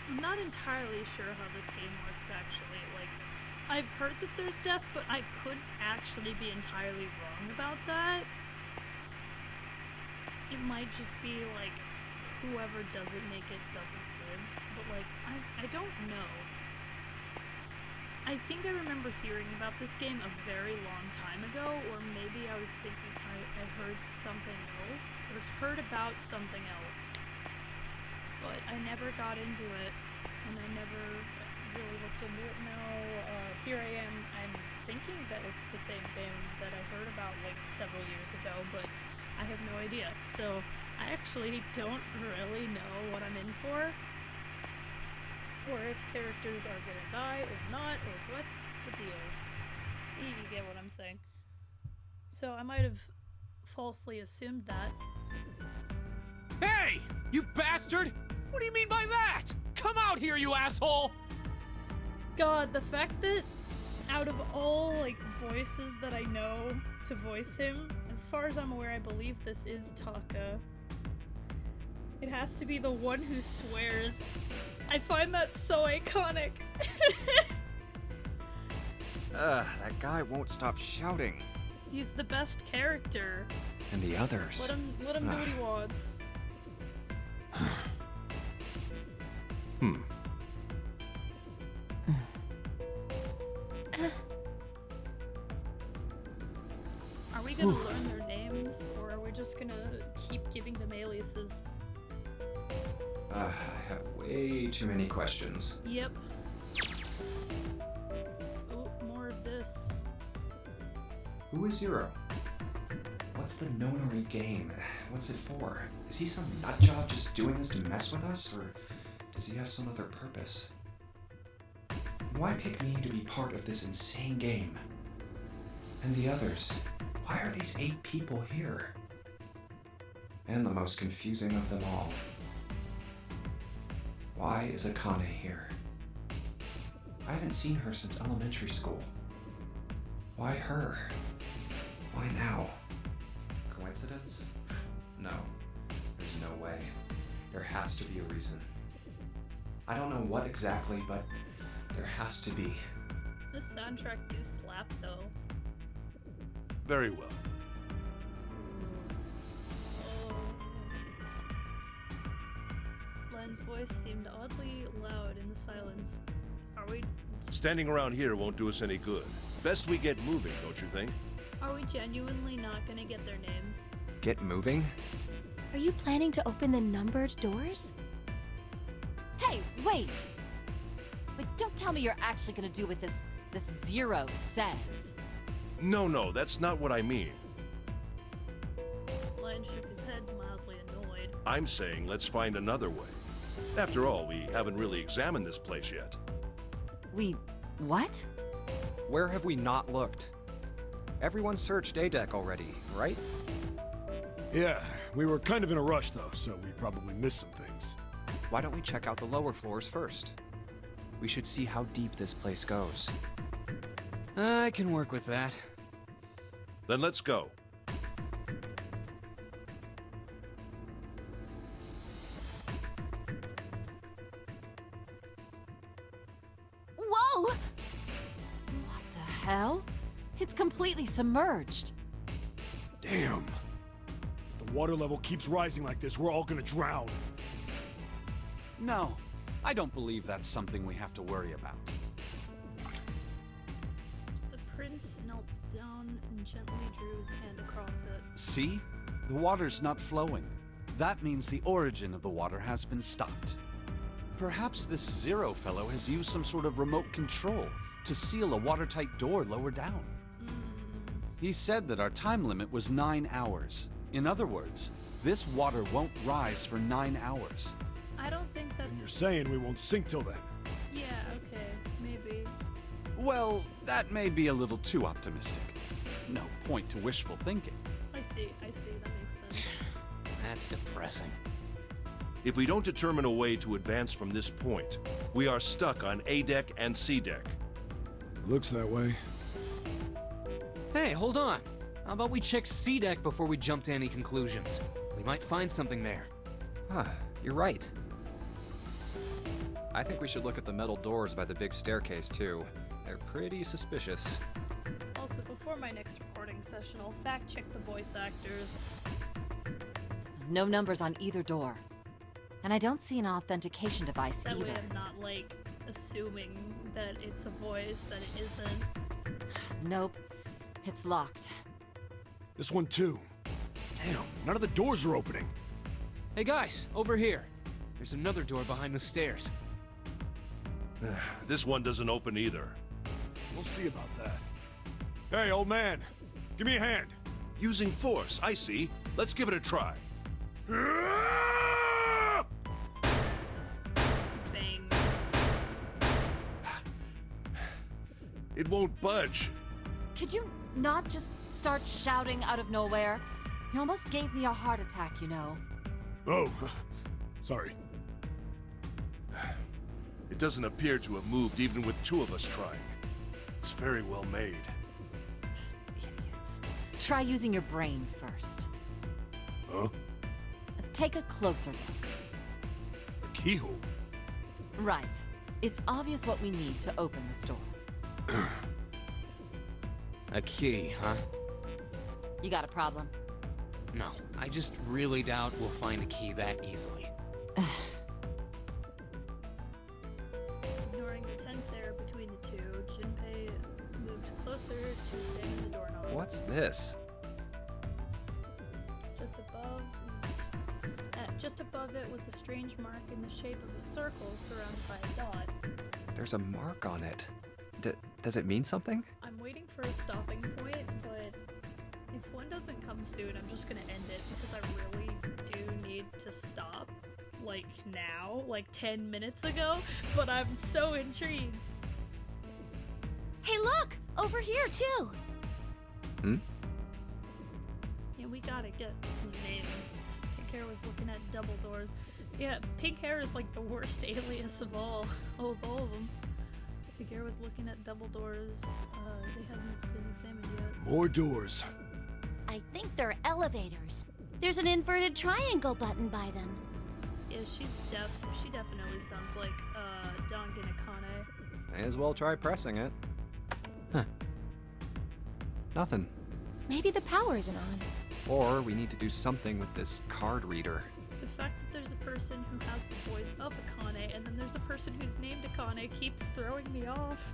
I'm not entirely sure how this game works, actually. Like, I've heard that there's death, but I could actually be entirely wrong about that. It might just be, like, whoever doesn't make it doesn't live, but, like, I don't know. I think I remember hearing about this game a very long time ago, or maybe I was thinking I heard something else, or heard about something else. But I never got into it, and I never really looked into it. Now, here I am, I'm thinking that it's the same game that I heard about, like, several years ago, but I have no idea. So, I actually don't really know what I'm in for, or if characters are gonna die or not, or what's the deal. You get what I'm saying. So, I might have falsely assumed that. Hey! You bastard! What do you mean by that? Come out here, you asshole! God, the fact that out of all, like, voices that I know to voice him, as far as I'm aware, I believe this is Taka. It has to be the one who swears. I find that so iconic. That guy won't stop shouting. He's the best character. And the others. Let him do what he wants. Are we gonna learn their names, or are we just gonna keep giving them aliases? I have way too many questions. Yep. Oh, more of this. Who is Zero? What's the Nonori game? What's it for? Is he some nutjob just doing this to mess with us, or does he have some other purpose? Why pick me to be part of this insane game? And the others? Why are these 8 people here? And the most confusing of them all. Why is Akane here? I haven't seen her since elementary school. Why her? Why now? Coincidence? No. There's no way. There has to be a reason. I don't know what exactly, but there has to be. This soundtrack do slap, though. Very well. Oh. Len's voice seemed oddly loud in the silence. Are we Standing around here won't do us any good. Best we get moving, don't you think? Are we genuinely not gonna get their names? Get moving? Are you planning to open the numbered doors? Hey, wait! But don't tell me you're actually gonna do what this Zero says. No, that's not what I mean. Len shook his head, mildly annoyed. I'm saying let's find another way. After all, we haven't really examined this place yet. What? Where have we not looked? Everyone searched A-Deck already, right? Yeah, we were kind of in a rush though, so we probably missed some things. Why don't we check out the lower floors first? We should see how deep this place goes. I can work with that. Then let's go. Whoa! What the hell? It's completely submerged. Damn. If the water level keeps rising like this, we're all gonna drown. No, I don't believe that's something we have to worry about. The prince knelt down and gently drew his hand across it. See? The water's not flowing. That means the origin of the water has been stopped. Perhaps this Zero fellow has used some sort of remote control to seal a watertight door lower down. He said that our time limit was 9 hours. In other words, this water won't rise for 9 hours. I don't think that's... And you're saying we won't sink till then. Yeah, okay, maybe. Well, that may be a little too optimistic. No point to wishful thinking. I see, that makes sense. That's depressing. If we don't determine a way to advance from this point, we are stuck on A-Deck and C-Deck. Looks that way. Hey, hold on. How about we check C deck before we jump to any conclusions? We might find something there. Huh, you're right. I think we should look at the metal doors by the big staircase, too. They're pretty suspicious. Also, before my next recording session, I'll fact check the voice actors. No numbers on either door. And I don't see an authentication device That either. way I'm not, like, assuming that it's a voice that it isn't. Nope. It's locked. This one too. Damn, none of the doors are opening. Hey guys, over here. There's another door behind the stairs. This one doesn't open either. We'll see about that. Hey, old man, give me a hand. Using force, I see. Let's give it a try. Bang. It won't budge. Could you not just start shouting out of nowhere? You almost gave me a heart attack, you know. Oh, sorry. It doesn't appear to have moved even with two of us trying. It's very well made. Idiots. Try using your brain first. Huh? Take a closer look. A keyhole? Right. It's obvious what we need to open this door. A key, huh? You got a problem? No, I just really doubt we'll find a key that easily. Ignoring the tense air between the two, Junpei moved closer to examine the doorknob. What's this? Just above it was a strange mark in the shape of a circle surrounded by a dot. There's a mark on it. Does it mean something? I'm waiting for a stopping point, but if one doesn't come soon, I'm just gonna end it because I really do need to stop. Like now, like 10 minutes ago, but I'm so intrigued. Hey, look! Over here, too! Hmm? Yeah, we gotta get some names. Pink hair was looking at double doors. Yeah, pink hair is like the worst alias of all of them. Pink hair was looking at double doors. They hadn't been examined yet. More doors. I think they're elevators. There's an inverted triangle button by them. Yeah, she definitely sounds like Dongan Akane. May as well try pressing it. Huh. Nothing. Maybe the power isn't on. Or we need to do something with this card reader. The fact that there's a person who has the voice of Akane, and then there's a person who's named Akane keeps throwing me off.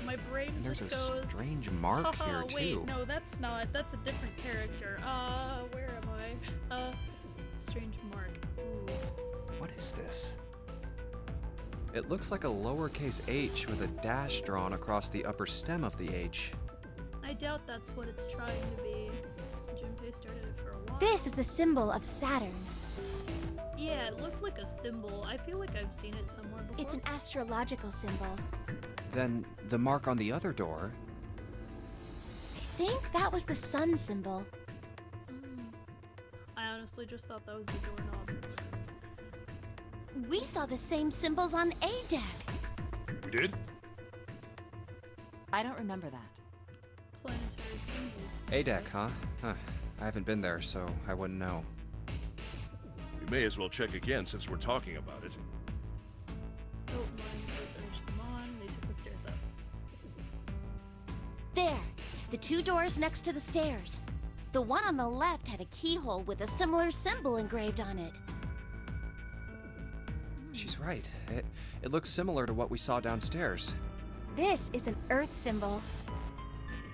My brain And there's just a goes. strange mark Haha, here, wait, too. no, that's not. That's a different character. Where am I? Strange mark. Ooh. What is this? It looks like a lowercase h with a dash drawn across the upper stem of the h. I doubt that's what it's trying to be. Junpei started it for a while. This is the symbol of Saturn. Yeah, it looked like a symbol. I feel like I've seen it somewhere before. It's an astrological symbol. Then the mark on the other door. I think that was the sun symbol. I honestly just thought that was the doorknob. We saw the same symbols on A deck. We did? I don't remember that. Planetary symbols. A deck, huh? I haven't been there, so I wouldn't know. We may as well check again since we're talking about it. Oh, Martin's words urged them on. They took the stairs up. There, the two doors next to the stairs. The one on the left had a keyhole with a similar symbol engraved on it. She's right. It looks similar to what we saw downstairs. This is an Earth symbol.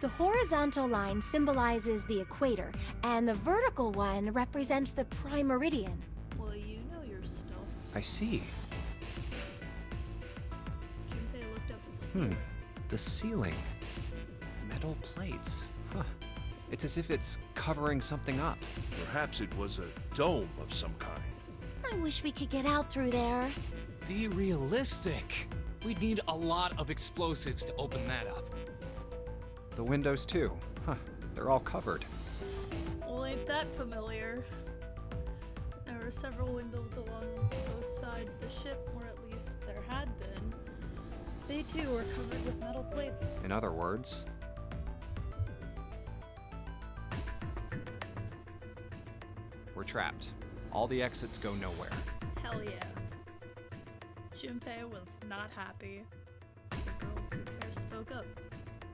The horizontal line symbolizes the equator, and the vertical one represents the prime meridian. Well, you know your stuff. I see. Junpei looked up at the ceiling. The ceiling. Metal plates. Huh. It's as if it's covering something up. Perhaps it was a dome of some kind. I wish we could get out through there. Be realistic. We'd need a lot of explosives to open that up. The windows, too. Huh. They're all covered. Well, ain't that familiar? There were several windows along both sides of the ship, or at least there had been. They too were covered with metal plates. In other words, We're trapped. All the exits go nowhere. Hell yeah. Junpei was not happy. The girl with hair spoke up.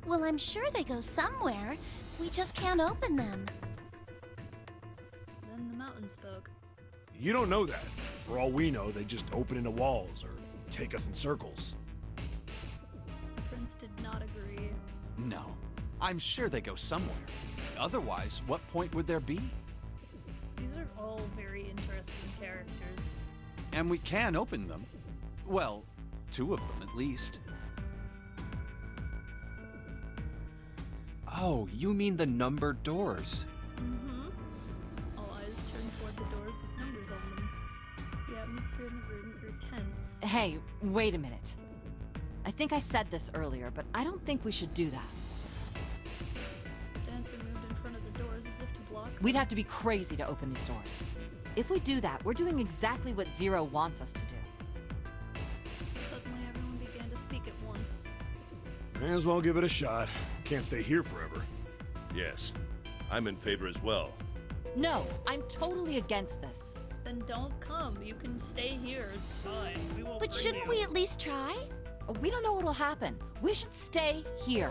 Well, I'm sure they go somewhere. We just can't open them. Then the mountain spoke. You don't know that. For all we know, they just open into walls or take us in circles. The prince did not agree. No, I'm sure they go somewhere. Otherwise, what point would there be? These are all very interesting characters. And we can open them. Well, 2 of them at least. Oh, you mean the numbered doors. Mm-hmm. All eyes turned toward the doors with numbers on them. The atmosphere in the room grew tense. Hey, wait a minute. I think I said this earlier, but I don't think we should do that. The dancer moved in front of the doors as if to block them. We'd have to be crazy to open these doors. If we do that, we're doing exactly what Zero wants us to do. Suddenly, everyone began to speak at once. May as well give it a shot. Can't stay here forever. Yes, I'm in favor as well. No, I'm totally against this. Then don't come. You can stay here. It's fine. We won't But bring shouldn't you. we at least try? We don't know what'll happen. We should stay here.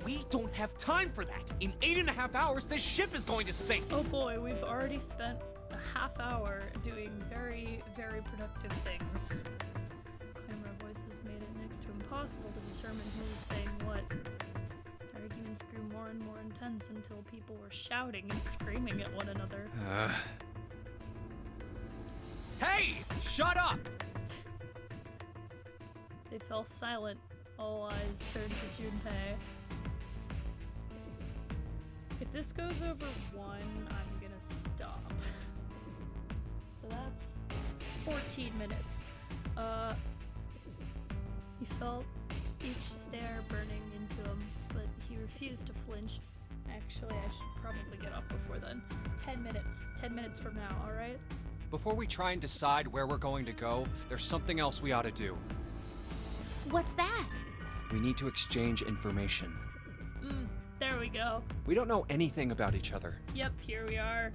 We don't have time for that. In 8.5 hours, this ship is going to sink. Oh boy, we've already spent a half hour doing very, very productive things. Clamor of voices made it next to impossible to determine who was saying what. Arguments grew more and more intense until people were shouting and screaming at one another. Hey, shut up! They fell silent. All eyes turned to Junpei. If this goes over 1, I'm gonna stop. So that's 14 minutes. He felt each stare burning into him, but he refused to flinch. Actually, I should probably get off before then. 10 minutes. 10 minutes from now, alright? Before we try and decide where we're going to go, there's something else we ought to do. What's that? We need to exchange information. There we go. We don't know anything about each other. Yep, here we are.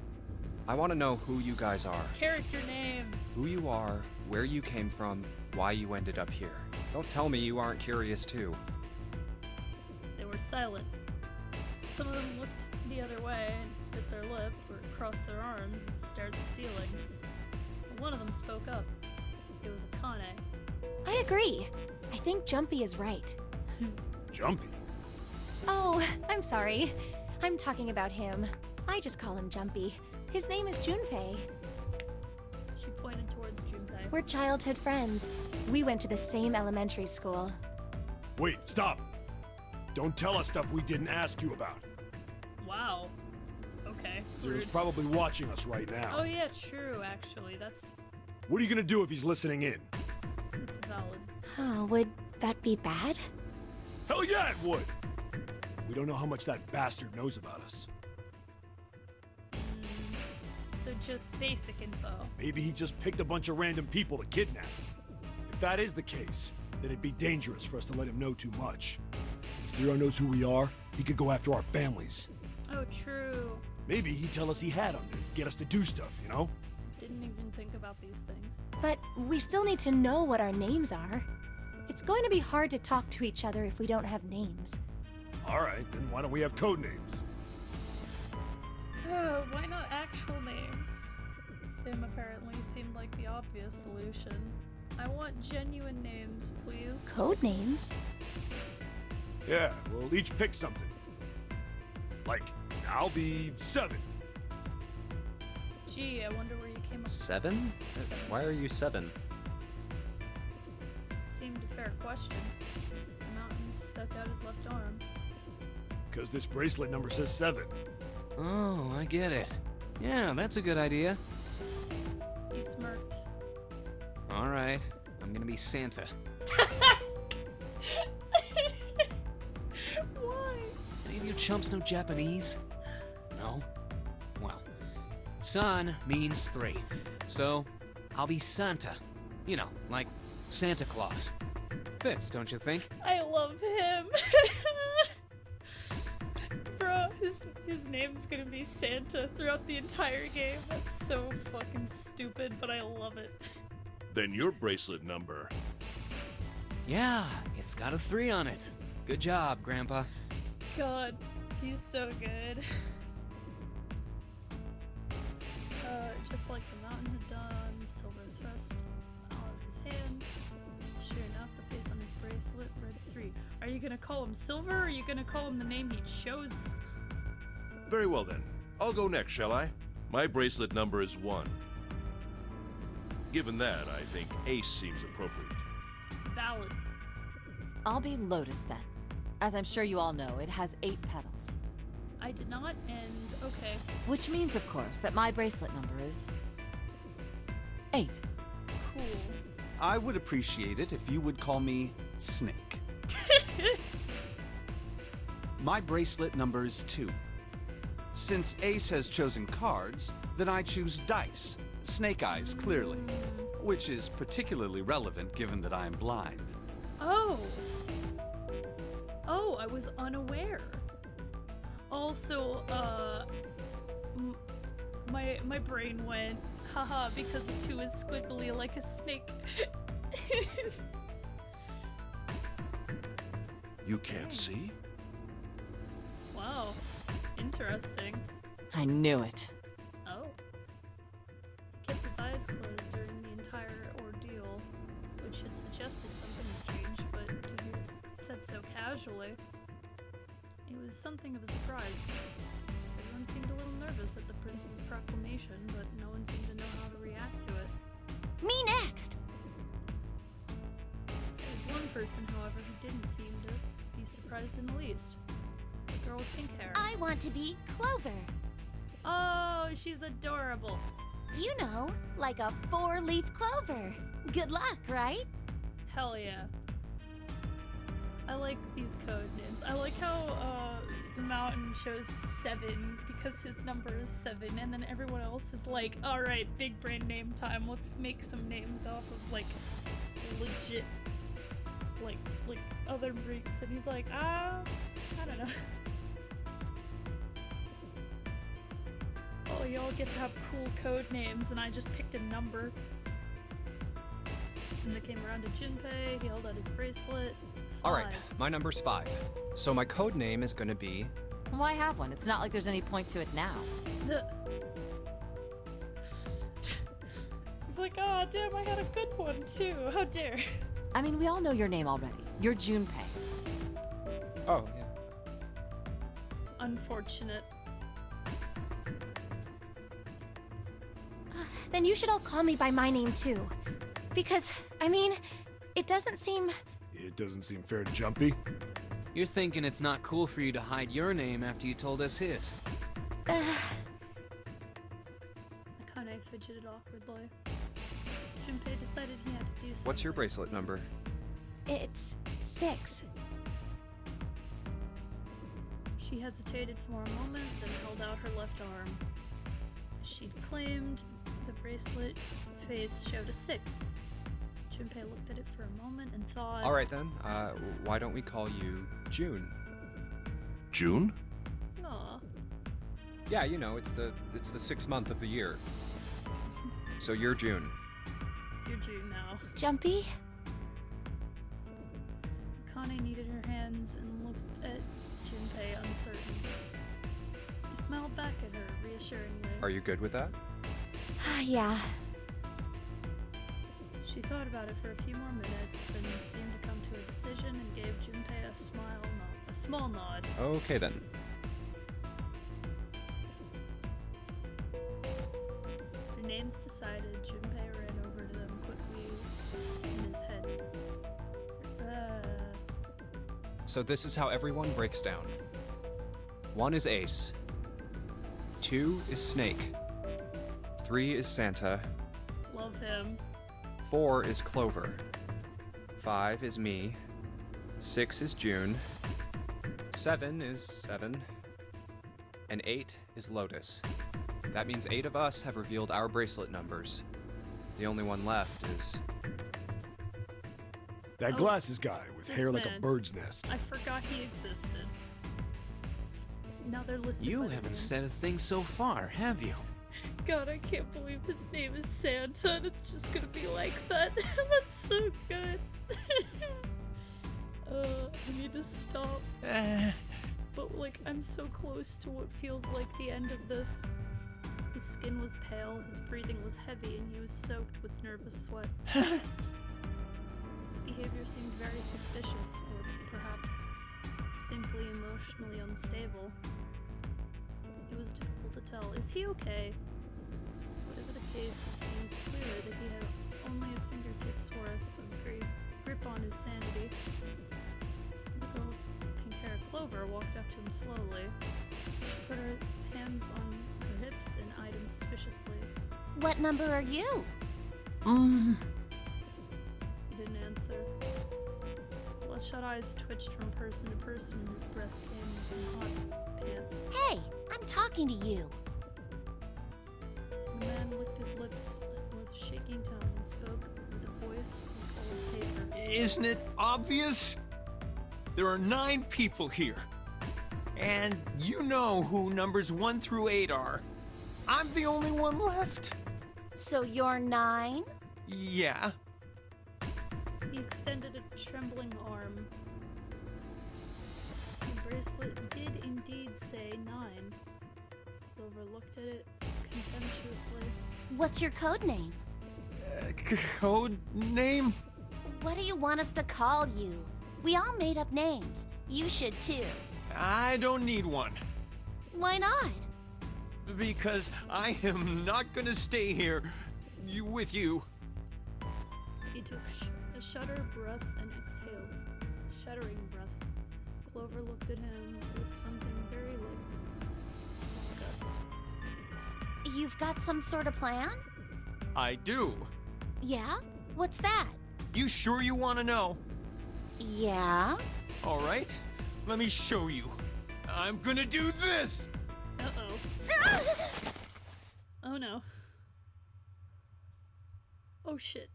I want to know who you guys are. Character names. Who you are, where you came from, why you ended up here. Don't tell me you aren't curious too. They were silent. Some of them looked the other way and bit their lip or crossed their arms and stared at the ceiling. But one of them spoke up. It was Akane. I agree. I think Jumpy is right. Jumpy? Oh, I'm sorry. I'm talking about him. I just call him Jumpy. His name is Junpei. She pointed towards Junpei. We're childhood friends. We went to the same elementary school. Wait, stop! Don't tell us stuff we didn't ask you about. Wow. Okay. Zero's Rude. probably watching us right now. Oh yeah, true, actually. That's What are you gonna do if he's listening in? valid. Oh, would that be bad? Hell yeah, it would! We don't know how much that bastard knows about us. So just basic info. Maybe he just picked a bunch of random people to kidnap. If that is the case, then it'd be dangerous for us to let him know too much. If Zero knows who we are, he could go after our families. Oh, true. Maybe he'd tell us he had them to get us to do stuff, you know? Didn't even think about these things. But we still need to know what our names are. It's going to be hard to talk to each other if we don't have names. Alright, then why don't we have code names? Why not actual names? Tim apparently seemed like the obvious solution. I want genuine names, please. Code names? Yeah, we'll each pick something. Like, I'll be 7. Gee, I wonder where you came up. 7? Why are you 7? Seemed a fair question. The mountain stuck out his left arm. Because this bracelet number says 7. Oh, I get it. Yeah, that's a good idea. He smirked. All right, I'm gonna be Santa. Why? Any of you chumps know Japanese? No? Well, san means 3. So, I'll be Santa. You know, like Santa Claus. Fits, don't you think? I love him. Bro, his his name's gonna be Santa throughout the entire game. That's so fucking stupid, but I love it. Then your bracelet number. Yeah, it's got a 3 on it. Good job, Grandpa. God, he's so good. Just like the mountain had done, silver thrust out of his hand. Sure enough, the face on his bracelet read 3. Are you gonna call him Silver, or are you gonna call him the name he chose? Very well then. I'll go next, shall I? My bracelet number is 1. Given that, I think Ace seems appropriate. Valid. I'll be Lotus then. As I'm sure you all know, it has 8 petals. I did not, and okay. Which means, of course, that my bracelet number is 8. Cool. I would appreciate it if you would call me Snake. My bracelet number is 2. Since Ace has chosen cards, then I choose dice. Snake eyes, clearly. Which is particularly relevant given that I am blind. Oh! Oh, I was unaware. Also, my brain went, haha, because the 2 is squiggly like a snake. You can't see? Wow, interesting. I knew it. Oh. He kept his eyes closed during the entire ordeal, which had suggested something had changed, but to hear it said so casually, it was something of a surprise. Everyone seemed a little nervous at the prince's proclamation, but no one seemed to know how to react to it. Me next! There was one person, however, who didn't seem to be surprised in the least. The girl with pink hair. I want to be Clover. Oh, she's adorable. You know, like a 4-leaf clover. Good luck, right? Hell yeah. I like these code names. I like how the mountain shows 7 because his number is 7, and then everyone else is like, alright, big brain name time, let's make some names off of like legit like other Greeks, and he's like, I don't know. Oh, y'all get to have cool code names, and I just picked a number. And they came around to Junpei, he held out his bracelet. Alright, 5. my number's 5. So my code name is gonna be... Why have one? It's not like there's any point to it now. He's like, oh damn, I had a good one too, how dare. I mean, we all know your name already. You're Junpei. Oh, yeah. Unfortunate. Then you should all call me by my name too. Because, I mean, it doesn't seem... It doesn't seem fair to Jumpy. You're thinking it's not cool for you to hide your name after you told us his. I kinda fidgeted awkwardly. Junpei decided he had to do something. What's your bracelet number? It's 6. She hesitated for a moment, then held out her left arm. As she'd claimed, the bracelet face showed a 6. Junpei looked at it for a moment and thought... Alright then, why don't we call you June? June? Aw. Yeah, you know, it's the 6th month of the year. So you're June. You're June now. Jumpy? Akane kneaded her hands and looked at Junpei uncertain. He smiled back at her reassuringly. Are you good with that? Yeah. She thought about it for a few more minutes, then seemed to come to a decision and gave Junpei a small nod. Okay then. Their names decided, Junpei ran over to them quickly in his head. So this is how everyone breaks down. 1 is Ace. 2 is Snake. 3 is Santa. Love him. 4 is Clover. 5 is me. 6 is June. 7 is 7. And 8 is Lotus. That means 8 of us have revealed our bracelet numbers. The only one left is... That Oh, glasses guy with this hair like a man. bird's nest. I forgot he existed. now they're listed. You by their haven't names. said a thing so far, have you? God, I can't believe his name is Santa, and it's just gonna be like that. That's so good. I need to stop. But, like, I'm so close to what feels like the end of this. His skin was pale, his breathing was heavy, and he was soaked with nervous sweat. His behavior seemed very suspicious, or perhaps simply emotionally unstable. It was difficult to tell. Is he okay? Whatever the case, it seemed clear that he had only a fingertip's worth of grip on his sanity. The girl with pink hair, Clover, walked up to him slowly. She put her hands on her hips and eyed him suspiciously. What number are you? He didn't answer. His bloodshot eyes twitched from person to person, and his breath came in hot pants. Hey, I'm talking to you. The man licked his lips with a shaking tone and spoke with a voice like old paper. Isn't it obvious? There are 9 people here. And you know who numbers 1 through 8 are. I'm the only one left. So you're 9? Yeah. He extended a trembling arm. The bracelet did indeed say 9. Clover looked at it contemptuously. What's your code name? Code name? What do you want us to call you? We all made up names. You should too. I don't need one. Why not? Because I am not gonna stay here with you. He took a shudder breath and exhaled. Shuddering breath. Clover looked at him with something very like disgust. You've got some sort of plan? I do. Yeah? What's that? You sure you want to know? Yeah? All right, let me show you. I'm gonna do this! Uh-oh. Oh no. Oh shit.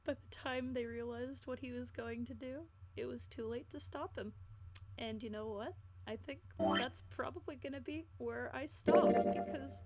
By the time they realized what he was going to do, it was too late to stop him. And you know what? I think that's probably gonna be where I stop, because